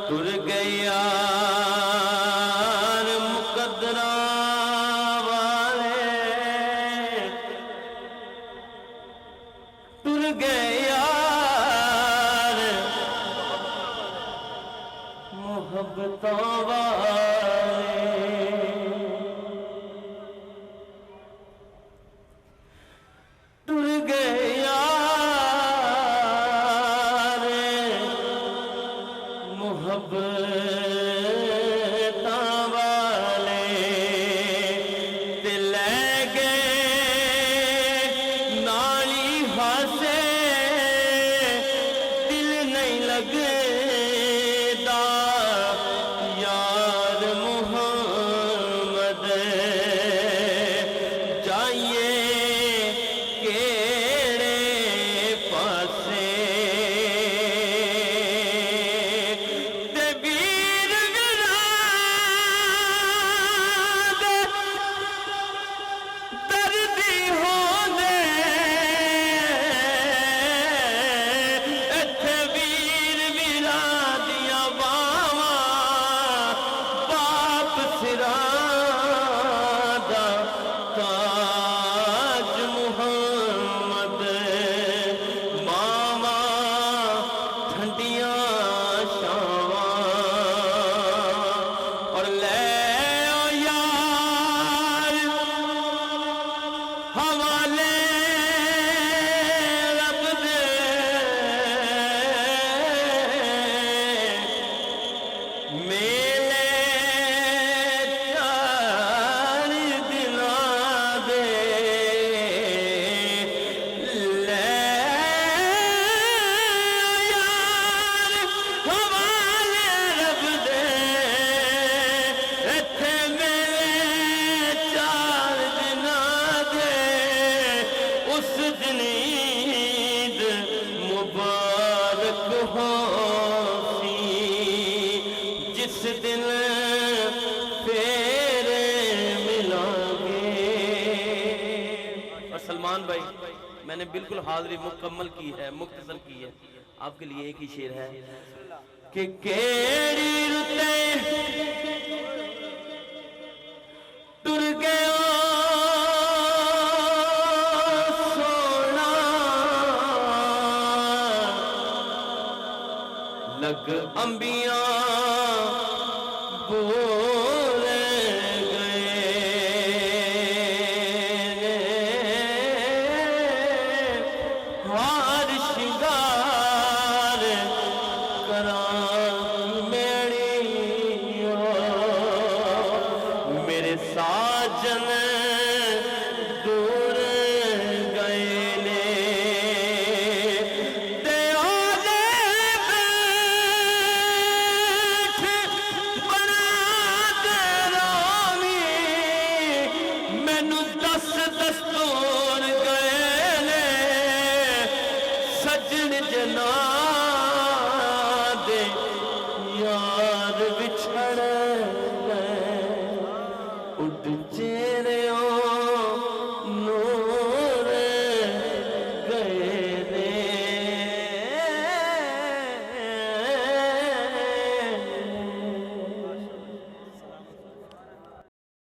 تر گیا مقدرہ والے تر گیا محبتوں والے تر گیا محبتوں والے تے لے گئے نالی ہاسے دل نہیں لگے دا یار محمد جائیے کیڑے پاسے تاج محمد ماما ٹھنڈیاں شاواں اور لے او یار حوالے رب دے میلے مبارک ہو جس دن پھر ملیں گے۔ اور سلمان بھائی میں نے بالکل حاضری مکمل کی ہے، مختصر کی ہے، آپ کے لیے ایک ہی شعر ہے کہ کیڑی رتے ٹر گیا لگ انبیاء بول گئے ہار شنگار کراں میری میرے ساجن دور گئے دستور گئے سجن جنا دے یار بچھڑ گئے اڈ